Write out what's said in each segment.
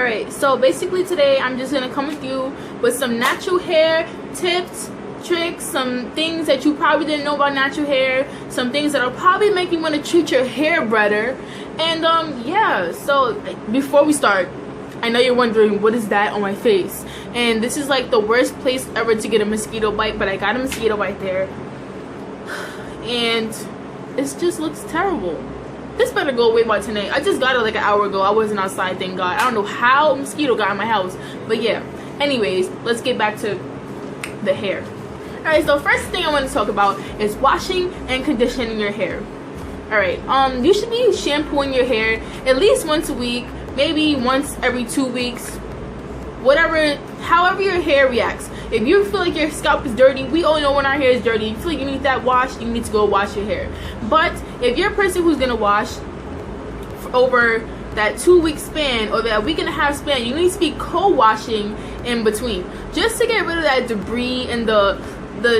Alright, so basically today I'm just gonna come with you with some natural hair tips, tricks, some things that you probably didn't know about natural hair, some things that'll probably make you want to treat your hair better. And yeah, so before we start, I know you're wondering what is that on my face, and this is like the worst place ever to get a mosquito bite, but I got a mosquito bite there and it just looks terrible. This better go away by tonight. I just got it like an hour ago. I wasn't outside, thank God. I don't know how a mosquito got in my house, but yeah. Anyways, let's get back to the hair. Alright, so first thing I want to talk about is washing and conditioning your hair. Alright, you should be shampooing your hair at least once a week, maybe once every 2 weeks, whatever, however your hair reacts. If you feel like your scalp is dirty, we all know when our hair is dirty. If you feel like you need that wash, you need to go wash your hair. But if you're a person who's gonna wash for over that 2 week span or that week and a half span, you need to be co-washing in between, just to get rid of that debris and the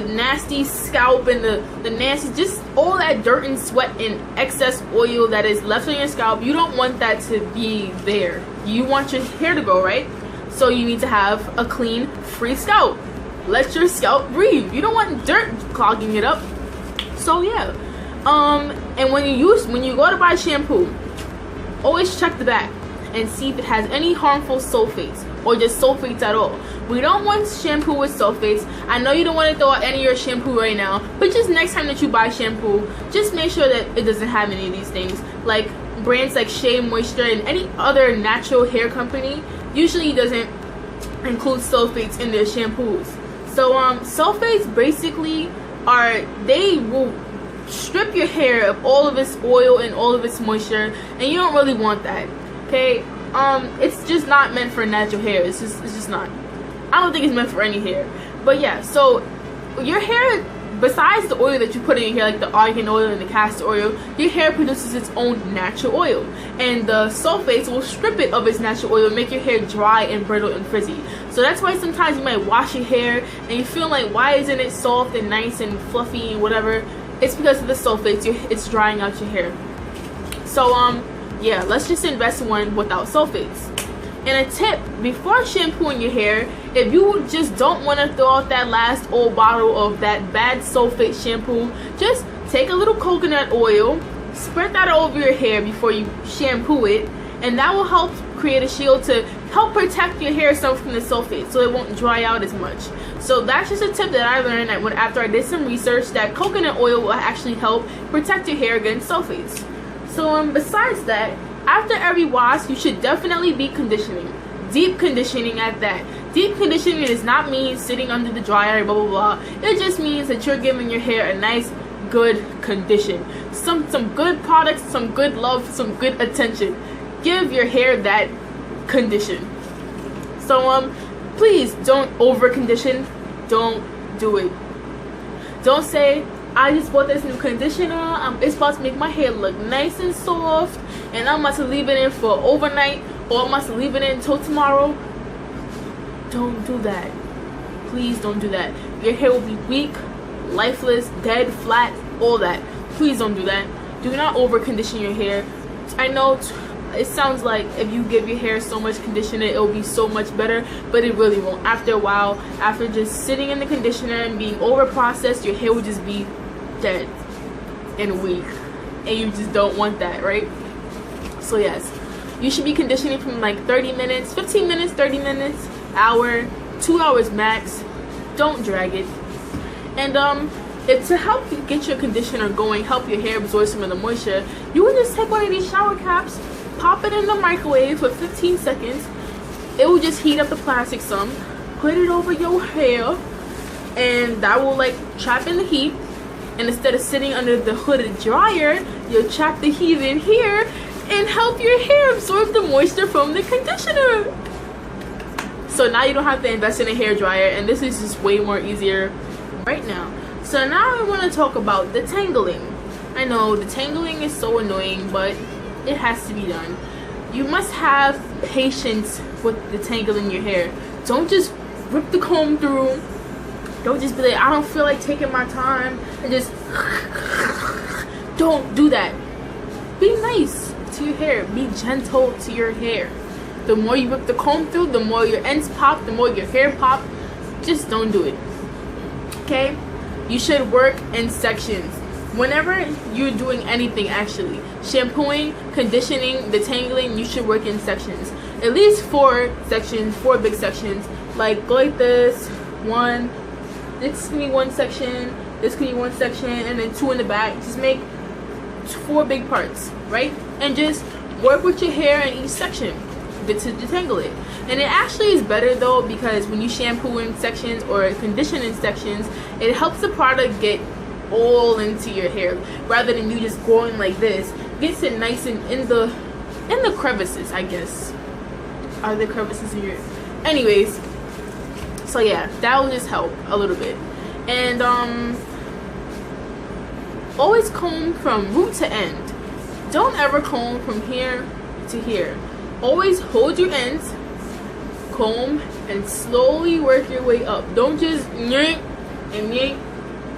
nasty scalp and the nasty, just all that dirt and sweat and excess oil that is left on your scalp. You don't want that to be there. You want your hair to grow, right? So you need to have a clean, free scalp. Let your scalp breathe. You don't want dirt clogging it up. So yeah, and when you go to buy shampoo, always check the back and see if it has any harmful sulfates or just sulfates at all. We don't want shampoo with sulfates. I know you don't want to throw out any of your shampoo right now, but just next time that you buy shampoo, just make sure that it doesn't have any of these things. Like brands like Shea Moisture and any other natural hair company usually doesn't include sulfates in their shampoos. So sulfates basically they will strip your hair of all of its oil and all of its moisture, and you don't really want that. Okay, it's just not meant for natural hair. It's just not. I don't think it's meant for any hair. But yeah, so your hair, besides the oil that you put in your hair, like the argan oil and the castor oil, your hair produces its own natural oil, and the sulfates will strip it of its natural oil and make your hair dry and brittle and frizzy. So that's why sometimes you might wash your hair and you feel like, why isn't it soft and nice and fluffy and whatever? It's because of the sulfates. It's drying out your hair. So yeah, let's just invest in one without sulfates. And a tip, before shampooing your hair, if you just don't want to throw out that last old bottle of that bad sulfate shampoo, just take a little coconut oil, spread that over your hair before you shampoo it, and that will help create a shield to help protect your hair from the sulfate, so it won't dry out as much. So that's just a tip that I learned after I did some research, that coconut oil will actually help protect your hair against sulfates. So besides that, after every wash, you should definitely be conditioning. Deep conditioning at that. Deep conditioning does not mean sitting under the dryer, blah blah blah. It just means that you're giving your hair a nice, good condition. Some good products, some good love, some good attention. Give your hair that condition. So please don't over condition. Don't do it. Don't say, I just bought this new conditioner, it's about to make my hair look nice and soft, and I'm about to leave it in for overnight, or I'm about to leave it in until tomorrow. Don't do that. Please don't do that. Your hair will be weak, lifeless, dead, flat, all that. Please don't do that. Do not over condition your hair. I know it sounds like if you give your hair so much conditioner, it'll be so much better, but it really won't. After a while, after just sitting in the conditioner and being over processed, your hair will just be dead and weak, and you just don't want that, right? So yes, you should be conditioning from like 30 minutes, 15 minutes, 30 minutes, hour, 2 hours max. Don't drag it. And it's to help you get your conditioner going, help your hair absorb some of the moisture. You would just take one of these shower caps, pop it in the microwave for 15 seconds. It will just heat up the plastic some, put it over your hair, and that will like trap in the heat. And instead of sitting under the hooded dryer, you'll trap the heat in here and help your hair absorb the moisture from the conditioner. So now you don't have to invest in a hair dryer, and this is just way more easier right now. So now I want to talk about detangling. I know detangling is so annoying, but it has to be done. You must have patience with detangling your hair. Don't just rip the comb through. Don't just be like, I don't feel like taking my time, and just don't do that. Be nice to your hair. Be gentle to your hair. The more you whip the comb through, the more your ends pop, the more your hair pop. Just don't do it. Okay? You should work in sections. Whenever you're doing anything, actually, shampooing, conditioning, detangling, you should work in sections. At least 4 sections, 4 big sections. Like, go like this. One. This can be 1 section. This can be 1 section, and then 2 in the back. Just make 4 big parts, right? And just work with your hair in each section to detangle it. And it actually is better though, because when you shampoo in sections or condition in sections, it helps the product get all into your hair rather than you just going like this. Gets it nice and in the crevices, I guess. Are there crevices in your... Anyways, so yeah, that will just help a little bit. And always comb from root to end. Don't ever comb from here to here. Always hold your ends, comb, and slowly work your way up. Don't just yank and yank.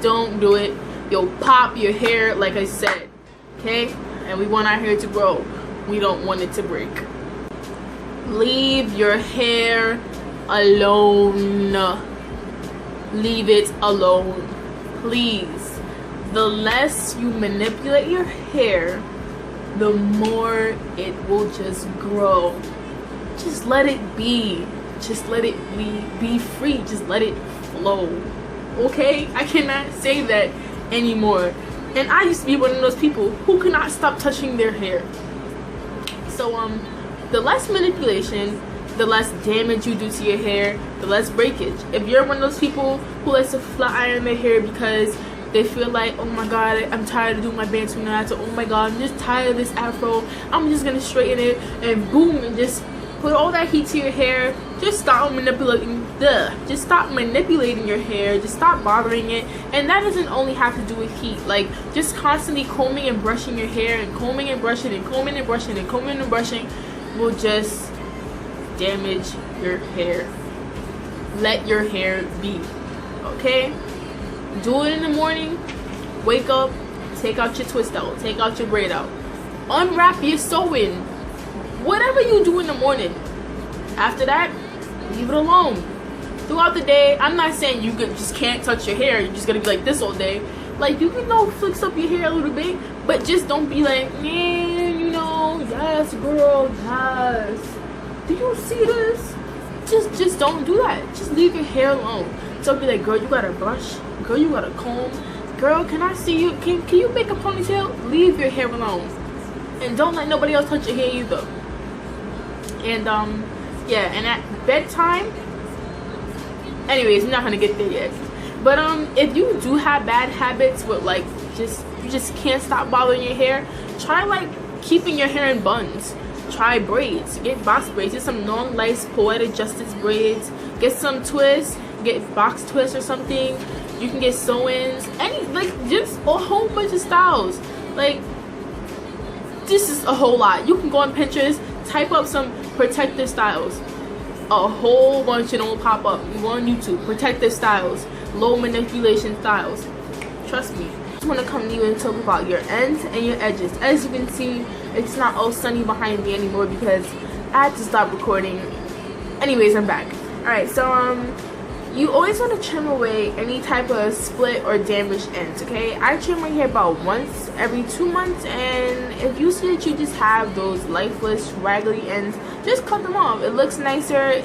Don't do it. You'll pop your hair, like I said. Okay? And we want our hair to grow. We don't want it to break. Leave your hair alone. Leave it alone. Please. The less you manipulate your hair, the more it will just grow. Just let it be. Just let it be free. Just let it flow. Okay? I cannot say that anymore. And I used to be one of those people who could not stop touching their hair. So the less manipulation, the less damage you do to your hair, the less breakage. If you're one of those people who likes to flat iron their hair because they feel like, oh my god, I'm tired of doing my bantu knots, or oh my god, I'm just tired of this afro, I'm just gonna straighten it, and boom, and just put all that heat to your hair. Just stop manipulating just stop manipulating your hair. Just stop bothering it. And that doesn't only have to do with heat. Like, just constantly combing and brushing your hair, and combing and brushing, and combing and brushing, and combing and brushing will just damage your hair. Let your hair be. Okay? Do it in the morning. Wake up, take out your twist out, take out your braid out, unwrap your sew-in, whatever you do in the morning. After that, leave it alone. Throughout the day, I'm not saying you just can't touch your hair, you're just gonna be like this all day. Like, you can go fix up your hair a little bit, but just don't be like, man, you know, yes girl, yes, do you see this? Just don't do that. Just leave your hair alone. Don't be like, girl, you gotta brush, girl, you gotta comb, girl, can I see you, can you make a ponytail? Leave your hair alone. And don't let nobody else touch your hair either. And yeah, and at bedtime, anyways, we're not gonna get there yet, but if you do have bad habits with, like, you just can't stop bothering your hair, try like keeping your hair in buns. Try braids. Get box braids. Get some long, nice poetic justice braids. Get some twists. Get box twists or something. You can get sew-ins. Any, like, just a whole bunch of styles. Like, this is a whole lot. You can go on Pinterest, type up some protective styles. A whole bunch of them will pop up. You go on YouTube, protective styles, low manipulation styles. Trust me. I just want to come to you and talk about your ends and your edges. As you can see, it's not all sunny behind me anymore because I had to stop recording. Anyways, I'm back. Alright, so you always want to trim away any type of split or damaged ends, okay? I trim my hair about once every 2 months, and if you see that you just have those lifeless, raggedy ends, just cut them off. It looks nicer,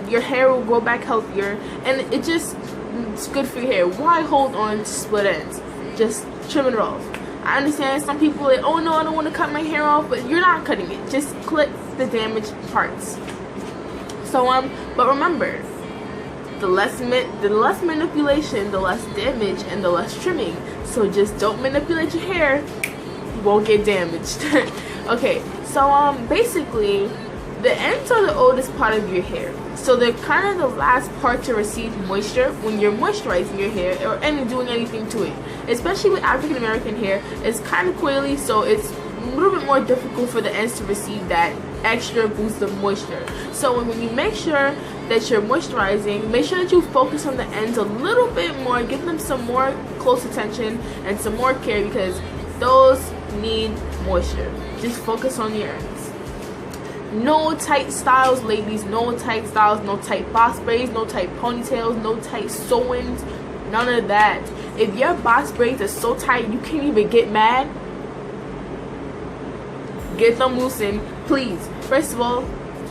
your hair will grow back healthier, and it's good for your hair. Why hold on to split ends? Just trim it off. I understand some people are like, oh no, I don't want to cut my hair off, but you're not cutting it. Just clip the damaged parts. So but remember, the less manipulation, the less damage, and the less trimming. So just don't manipulate your hair, you won't get damaged. Okay, so basically, the ends are the oldest part of your hair. So they're kind of the last part to receive moisture when you're moisturizing your hair or doing anything to it. Especially with African American hair, it's kind of coily, so it's a little bit more difficult for the ends to receive that extra boost of moisture. So when you make sure that you're moisturizing, make sure that you focus on the ends a little bit more, give them some more close attention and some more care because those need moisture. Just focus on your ends. No tight styles, ladies. No tight styles. No tight box braids. No tight ponytails. No tight sew-ins. None of that. If your box braids are so tight you can't even get mad, get them loosened, please. First of all,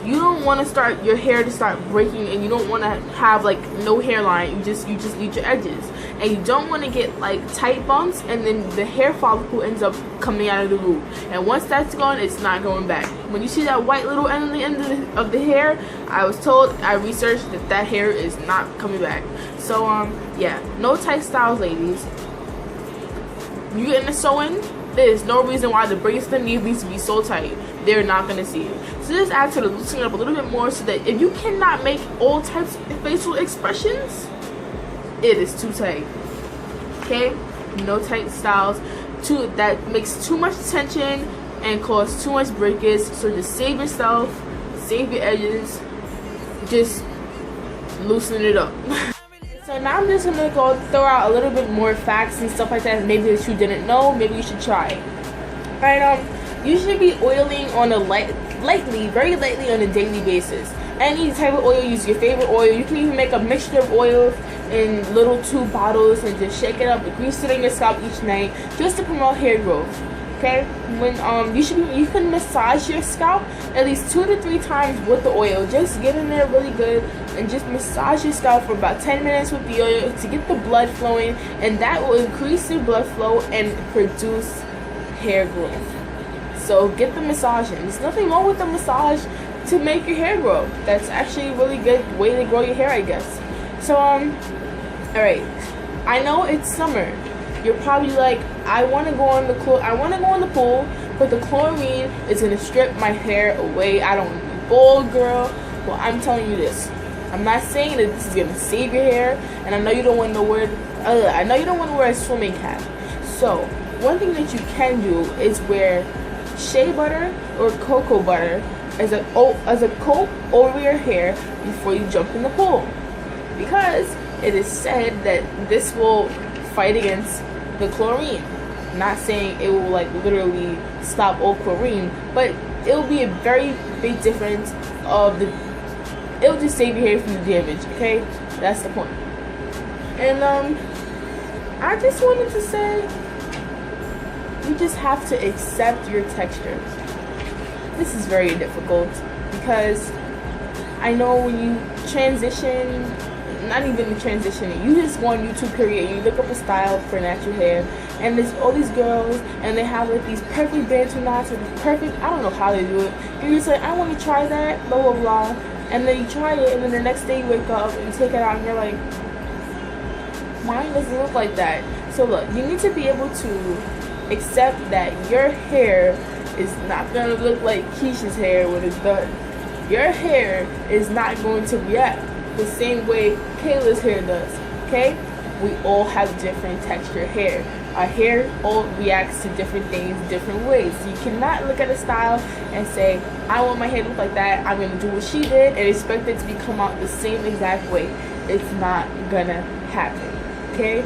you don't want to start your hair to start breaking, and you don't want to have like no hairline. You just need your edges, and you don't want to get like tight bumps, and then the hair follicle ends up coming out of the root. And once that's gone, it's not going back. When you see that white little end on the end of the hair, I was told, I researched that hair is not coming back. So yeah, no tight styles, ladies. You getting a sew-in? There's no reason why the braids needs to be so tight. They're not gonna see it. So just add to loosen it up a little bit more, so that if you cannot make all types of facial expressions, it is too tight. Okay, no tight styles. That makes too much tension and cause too much breakage. So just save yourself, save your edges, just loosen it up. So now I'm just gonna go throw out a little bit more facts and stuff like that, maybe that you didn't know, maybe you should try. Alright, you should be oiling on a very lightly on a daily basis. Any type of oil, use your favorite oil. You can even make a mixture of oils in little tube bottles and just shake it up and grease it in your scalp each night, just to promote hair growth. Okay, when you can massage your scalp at least 2 to 3 times with the oil. Just get in there really good and just massage your scalp for about 10 minutes with the oil to get the blood flowing, and that will increase your blood flow and produce hair growth. So get the massage in. There's nothing wrong with the massage to make your hair grow. That's actually a really good way to grow your hair, I guess. So alright, I know it's summer. You're probably like, I want to go in the pool, but the chlorine is gonna strip my hair away. I don't want to be bald, girl. Well, I'm telling you this. I'm not saying that this is gonna save your hair, and I know you don't want to wear a swimming cap. So one thing that you can do is wear shea butter or cocoa butter as a coat over your hair before you jump in the pool, because it is said that this will fight against the chlorine. I'm not saying it will like literally stop all chlorine, but it will be a very big difference it will just save your hair from the damage. Okay, that's the point. And I just wanted to say, you just have to accept your texture. This is very difficult because I know when you transition, not even transitioning, you just go on YouTube period and you look up a style for natural hair, and there's all these girls and they have like these perfect bantu knots with perfect, I don't know how they do it, and you're just like, I want to try that, blah blah blah, and then you try it, and then the next day you wake up and you take it out and you're like, mine doesn't look like that. So look, you need to be able to accept that your hair is not going to look like Keisha's hair when it's done. Your hair is not going to react the same way Kayla's hair does. Okay, we all have different texture hair. Our hair all reacts to different things different ways. So you cannot look at a style and say, I want my hair to look like that, I'm going to do what she did, and expect it to come out the same exact way. It's not gonna happen. Okay,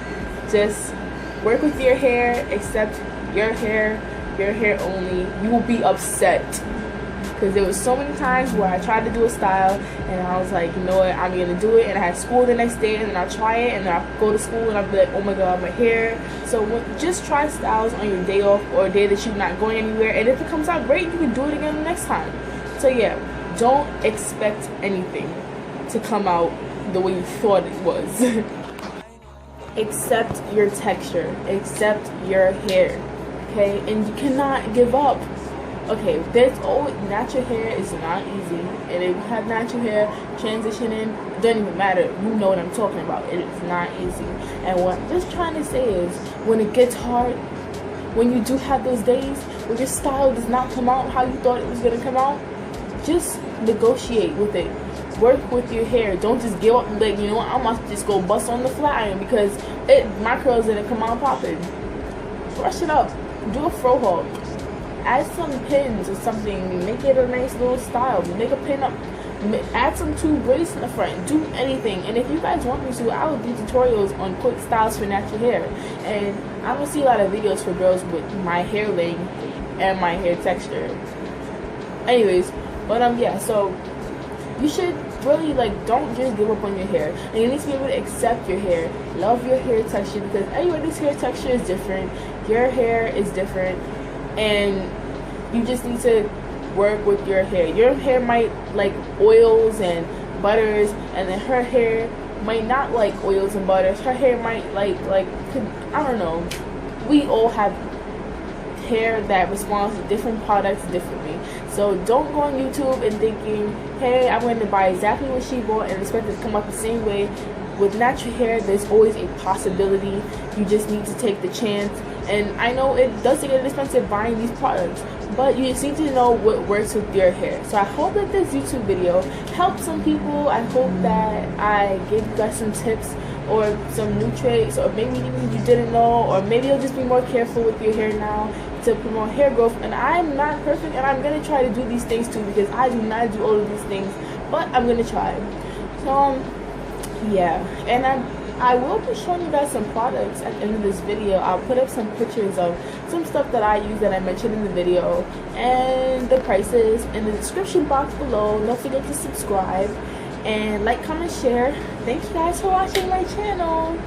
just work with your hair, accept your hair only. You will be upset, because there was so many times where I tried to do a style and I was like, you know what, I'm gonna do it, and I had school the next day, and then I'll try it, and then I'll go to school and I'll be like, oh my god, my hair. So just try styles on your day off or a day that you're not going anywhere, and if it comes out great, you can do it again the next time. So yeah, don't expect anything to come out the way you thought it was. Accept your texture, accept your hair, okay? And you cannot give up. Okay, there's always, natural hair is not easy, and if you have natural hair, transitioning, it doesn't even matter. You know what I'm talking about. It is not easy. And what I'm just trying to say is, when it gets hard, when you do have those days where your style does not come out how you thought it was going to come out, just negotiate with it. Work with your hair. Don't just give up and be like, you know what, I'm about to just go bust on the flat iron because my curls didn't come out popping. Brush it up. Do a fro hog. Add some pins or something. Make it a nice little style. Make a pin up. Add some two braids in the front. Do anything. And if you guys want me to, I will do tutorials on quick styles for natural hair. And I don't see a lot of videos for girls with my hair length and my hair texture. Anyways, But yeah, so you should really, like, don't just give up on your hair, and you need to be able to accept your hair, love your hair texture, because everybody's hair texture is different, your hair is different, and you just need to work with your hair. Your hair might like oils and butters, and then her hair might not like oils and butters. Her hair might like I don't know. We all have hair that responds to different products differently. So don't go on YouTube and thinking, hey, I'm going to buy exactly what she bought and expect it to come out the same way. With natural hair, there's always a possibility. You just need to take the chance. And I know it does get expensive buying these products, but you just need to know what works with your hair. So I hope that this YouTube video helped some people. I hope that I gave you guys some tips or some new tricks, or maybe even you didn't know, or maybe you'll just be more careful with your hair now to promote hair growth. And I'm not perfect, and I'm going to try to do these things too, because I do not do all of these things, but I'm going to try. So yeah, and I will be showing you guys some products at the end of this video. I'll put up some pictures of some stuff that I use that I mentioned in the video, and the prices in the description box below. Don't forget to subscribe and like, comment, share. Thank you guys for watching my channel.